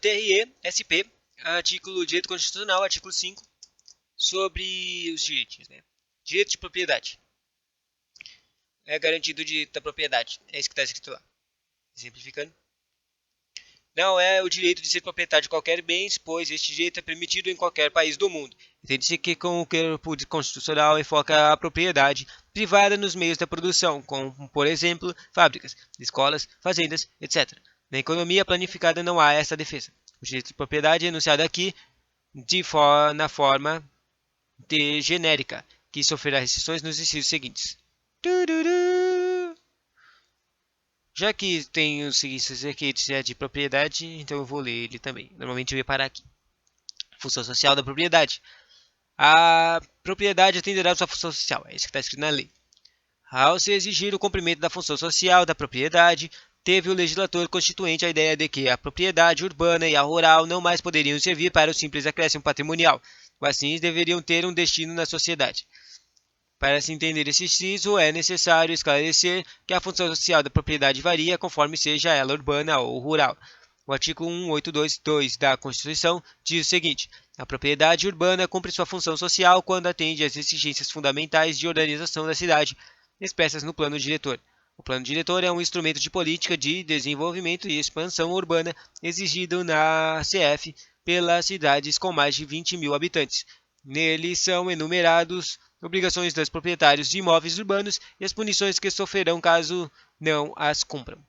TRE-SP, artigo Direito Constitucional, artigo 5, sobre os direitos, né? Direito de propriedade. É garantido o direito da propriedade. É isso que está escrito lá. Simplificando. Não é o direito de ser proprietário de qualquer bem, pois este direito é permitido em qualquer país do mundo. Entende-se que com o corpo constitucional enfoca a propriedade privada nos meios da produção, como, por exemplo, fábricas, escolas, fazendas, etc. Na economia planificada não há essa defesa. O direito de propriedade é enunciado aqui na forma de genérica, que sofrerá restrições nos incisos seguintes. Já que tem os seguintes requisitos de propriedade, então eu vou ler ele também. Normalmente eu ia parar aqui. Função social da propriedade. A propriedade atenderá a sua função social. É isso que está escrito na lei. Ao se exigir o cumprimento da função social da propriedade, teve o legislador constituinte a ideia de que a propriedade urbana e a rural não mais poderiam servir para o simples acréscimo patrimonial, mas sim deveriam ter um destino na sociedade. Para se entender esse inciso, é necessário esclarecer que a função social da propriedade varia conforme seja ela urbana ou rural. O artigo 182.2 da Constituição diz o seguinte: a propriedade urbana cumpre sua função social quando atende às exigências fundamentais de organização da cidade, expressas no plano diretor. O plano diretor é um instrumento de política de desenvolvimento e expansão urbana exigido na CF pelas cidades com mais de 20 mil habitantes. Nele são enumerados obrigações dos proprietários de imóveis urbanos e as punições que sofrerão caso não as cumpram.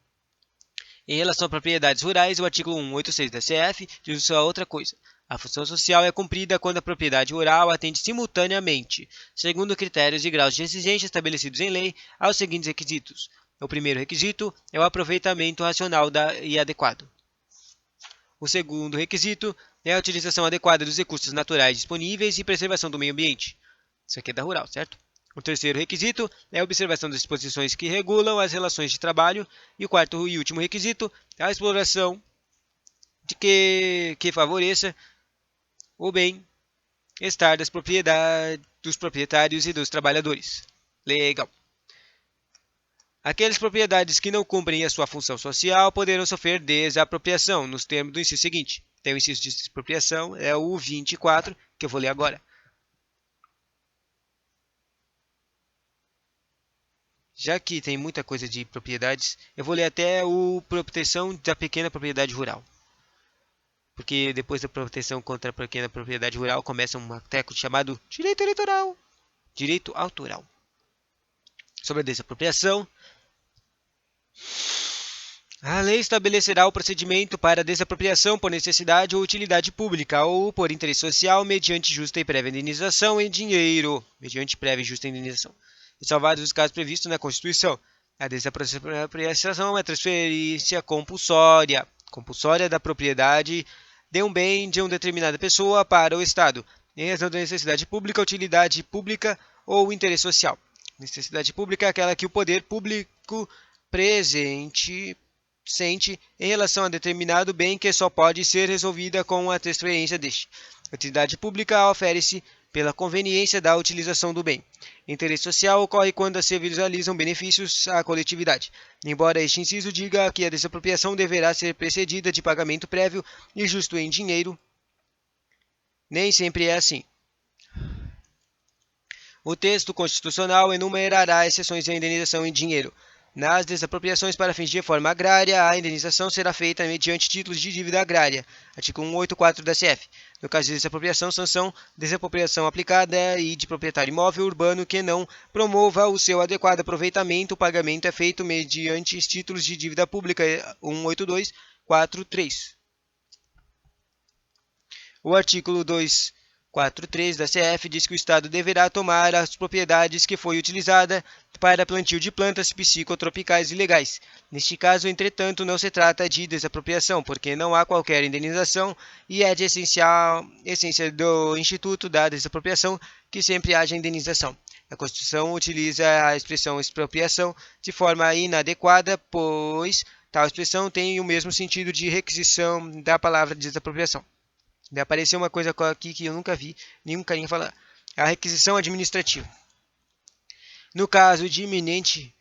Em relação a propriedades rurais, o artigo 186 da CF diz só outra coisa. A função social é cumprida quando a propriedade rural atende simultaneamente, segundo critérios e graus de exigência estabelecidos em lei, aos seguintes requisitos. O primeiro requisito é o aproveitamento racional e adequado. O segundo requisito é a utilização adequada dos recursos naturais disponíveis e preservação do meio ambiente. Isso aqui é da rural, certo? O terceiro requisito é a observação das disposições que regulam as relações de trabalho. E o quarto e último requisito é a exploração de que favoreça o bem-estar dos proprietários e dos trabalhadores. Legal. Aquelas propriedades que não cumprem a sua função social poderão sofrer desapropriação, nos termos do inciso seguinte. Tem o inciso de expropriação, é o 24, que eu vou ler agora. Já que tem muita coisa de propriedades, eu vou ler até o proteção da pequena propriedade rural. Porque depois da proteção contra a pequena propriedade rural começa um teco chamado direito eleitoral, direito autoral. Sobre a desapropriação, a lei estabelecerá o procedimento para desapropriação por necessidade ou utilidade pública ou por interesse social mediante justa e prévia indenização em dinheiro, mediante prévia e justa indenização, ressalvados os casos previstos na Constituição. A desapropriação é transferência compulsória da propriedade de um bem de uma determinada pessoa para o Estado, em razão da necessidade pública, utilidade pública ou interesse social. Necessidade pública é aquela que o poder público sente em relação a determinado bem que só pode ser resolvida com a transferência deste. A utilidade pública ofere-se pela conveniência da utilização do bem. Interesse social ocorre quando se visualizam benefícios à coletividade. Embora este inciso diga que a desapropriação deverá ser precedida de pagamento prévio e justo em dinheiro, nem sempre é assim. O texto constitucional enumerará exceções à indenização em dinheiro. Nas desapropriações para fins de reforma agrária, a indenização será feita mediante títulos de dívida agrária. Artigo 184 da CF. No caso de desapropriação, sanção, desapropriação aplicada e de proprietário imóvel urbano que não promova o seu adequado aproveitamento, o pagamento é feito mediante títulos de dívida pública. 182.4.3. O artigo 243 da CF diz que o Estado deverá tomar as propriedades que foi utilizada para plantio de plantas psicotropicais ilegais. Neste caso, entretanto, não se trata de desapropriação, porque não há qualquer indenização e é de essência do Instituto da Desapropriação que sempre haja indenização. A Constituição utiliza a expressão expropriação de forma inadequada, pois tal expressão tem o mesmo sentido de requisição da palavra desapropriação. Vai aparecer uma coisa aqui que eu nunca vi nenhum carinha falar. A requisição administrativa. No caso de iminente...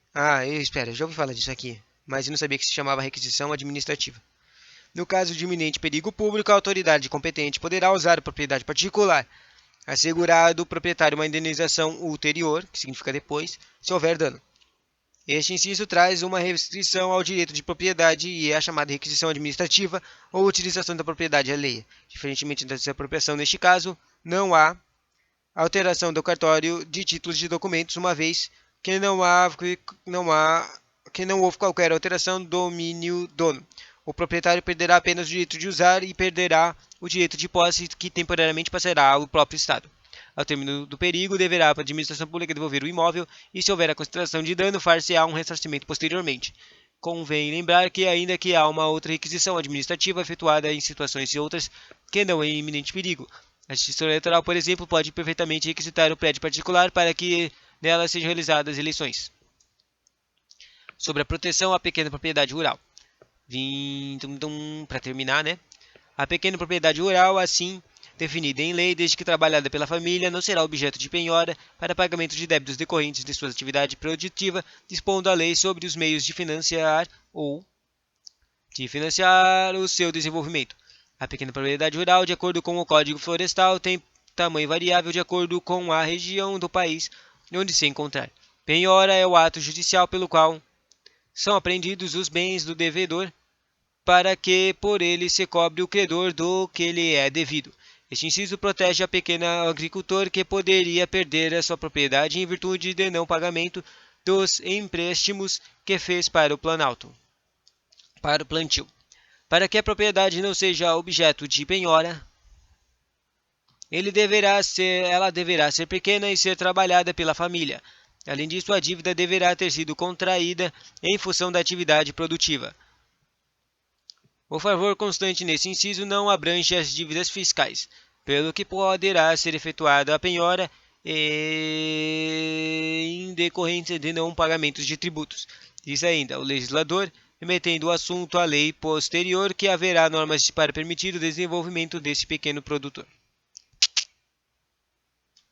espera, já ouvi falar disso aqui. Mas eu não sabia que se chamava requisição administrativa. No caso de iminente perigo público, a autoridade competente poderá usar a propriedade particular, assegurado o proprietário uma indenização ulterior, que significa depois, se houver dano. Este inciso traz uma restrição ao direito de propriedade e é a chamada requisição administrativa ou utilização da propriedade alheia. Diferentemente da desapropriação, neste caso, não há alteração do cartório de títulos de documentos, uma vez que não houve qualquer alteração do domínio dono. O proprietário perderá apenas o direito de usar e perderá o direito de posse, que temporariamente passará ao próprio Estado. Ao término do perigo, deverá a administração pública devolver o imóvel e, se houver a constatação de dano, far-se-á um ressarcimento posteriormente. Convém lembrar que, ainda que há uma outra requisição administrativa efetuada em situações e outras que não em iminente perigo, a Justiça Eleitoral, por exemplo, pode perfeitamente requisitar o prédio particular para que nela sejam realizadas eleições. Sobre a proteção à pequena propriedade rural. Para terminar, né? A pequena propriedade rural, assim definida em lei, desde que trabalhada pela família, não será objeto de penhora para pagamento de débitos decorrentes de sua atividade produtiva, dispondo a lei sobre os meios de financiar o seu desenvolvimento. A pequena propriedade rural, de acordo com o Código Florestal, tem tamanho variável de acordo com a região do país onde se encontrar. Penhora é o ato judicial pelo qual são apreendidos os bens do devedor para que por ele se cobre o credor do que lhe é devido. Este inciso protege a pequena agricultor que poderia perder a sua propriedade em virtude de não pagamento dos empréstimos que fez para o plantio. Para que a propriedade não seja objeto de penhora, ela deverá ser pequena e ser trabalhada pela família. Além disso, a dívida deverá ter sido contraída em função da atividade produtiva. O favor constante nesse inciso não abrange as dívidas fiscais, pelo que poderá ser efetuada a penhora em decorrência de não pagamentos de tributos. Diz ainda o legislador, remetendo o assunto à lei posterior, que haverá normas para permitir o desenvolvimento desse pequeno produtor.